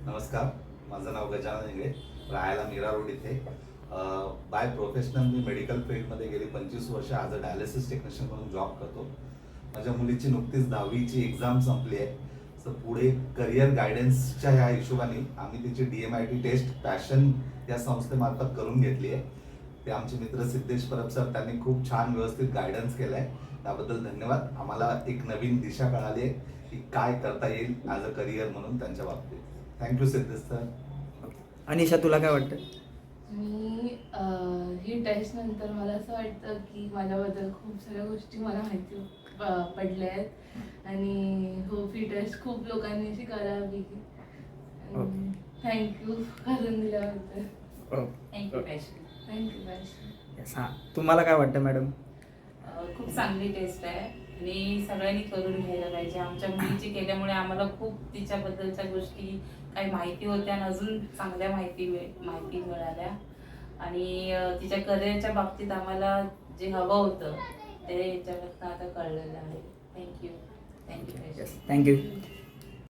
नमस्कार, माझं नाव गजानन इंगळे, राहायला मीरा रोड इथे. बाय प्रोफेशनल मी मेडिकल फील्डमध्ये गेली 25 वर्ष ॲज अ डायलिसिस टेक्निशियन म्हणून जॉब करतो. माझ्या मुलीची नुकतीच 10वीची एक्झाम संपली आहे. तर पुढे करिअर गायडन्सच्या ह्या हिशोबाने आम्ही तिची DMIT टेस्ट पॅशन या संस्थेमार्फत करून घेतली आहे. ते आमचे मित्र सिद्धेश परब सर त्यांनी खूप छान व्यवस्थित गायडन्स केलं आहे. त्याबद्दल धन्यवाद. आम्हाला एक नवीन दिशा कळाली आहे की काय करता येईल ॲज अ करिअर म्हणून त्यांच्या बाबतीत. Thank you Siddhesh sir. अनिशा, तुला काय वाटतं? ही टेस्ट नंतर मला असं वाटतं की माझ्याबद्दल खूप साऱ्या गोष्टी मला माहिती पडल्या आहेत आणि होप ही टेस्ट खूप लोकांनी अशी करावी. थँक्यू करून दिल्याबद्दल. Thank you passion. Thank you passion. Yes, हां, तुम्हाला काय वाटतं मॅडम? खूप चांगली टेस्ट आहे आणि सगळ्यांनी करून घ्यायला पाहिजे. आमच्या मुलीची केल्यामुळे आम्हाला खूप तिच्याबद्दलच्या गोष्टी काही माहिती होत्या आणि अजून चांगल्या माहिती मिळाल्या आणि तिच्या करिअरच्या बाबतीत आम्हाला जे हवं होतं ते याच्याबद्दल आता कळलेलं आहे. थँक्यू. थँक्यू. थँक्यू.